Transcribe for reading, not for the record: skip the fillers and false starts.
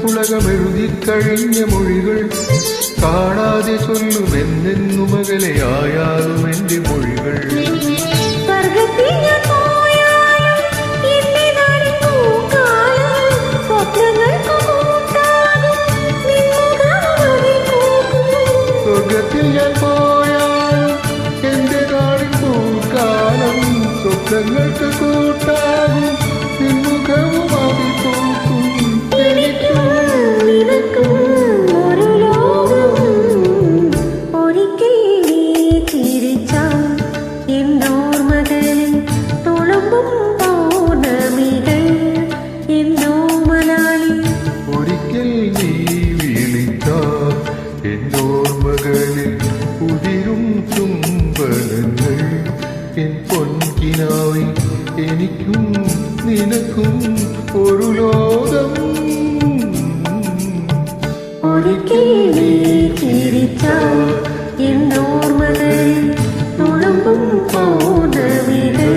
ഉലകമെഴുതി കഴിഞ്ഞ മൊഴികൾ കാണാതെ ചൊല്ലുമെന്നെന്നും അകലെയായാലും എന്റെ മൊഴികൾ സ്വർഗത്തിൽ ഞാൻ പോയാലും എന്റെ നാടിൻ പൂക്കാലം സ്വപ്നങ്ങൾക്ക് കൂട്ടാകും നിൻമുഖവും അതിൽ പൂക്കും എനിക്കും നിനക്കും ഒരു ലോകം ഒരിക്കൽ നീ ചിരിച്ചാൽ എന്നോർമകളിൽ തുളുമ്പും പൗർണമികൾ എന്നോമലാളിൽ ഒരിക്കൽ നീ വിളിച്ചാൽ എന്നോർമകളിൽ ഉതിരും ചുംബനങ്ങൾ എൻ പൊൻകിനാവിൽ എനിക്കും നിനക്കും ഒരു ലോകം ഒരിക്കൽ നീ ചിരിച്ചാൽ എന്നോർമകളിൽ തുളുമ്പും പൗർണമികൾ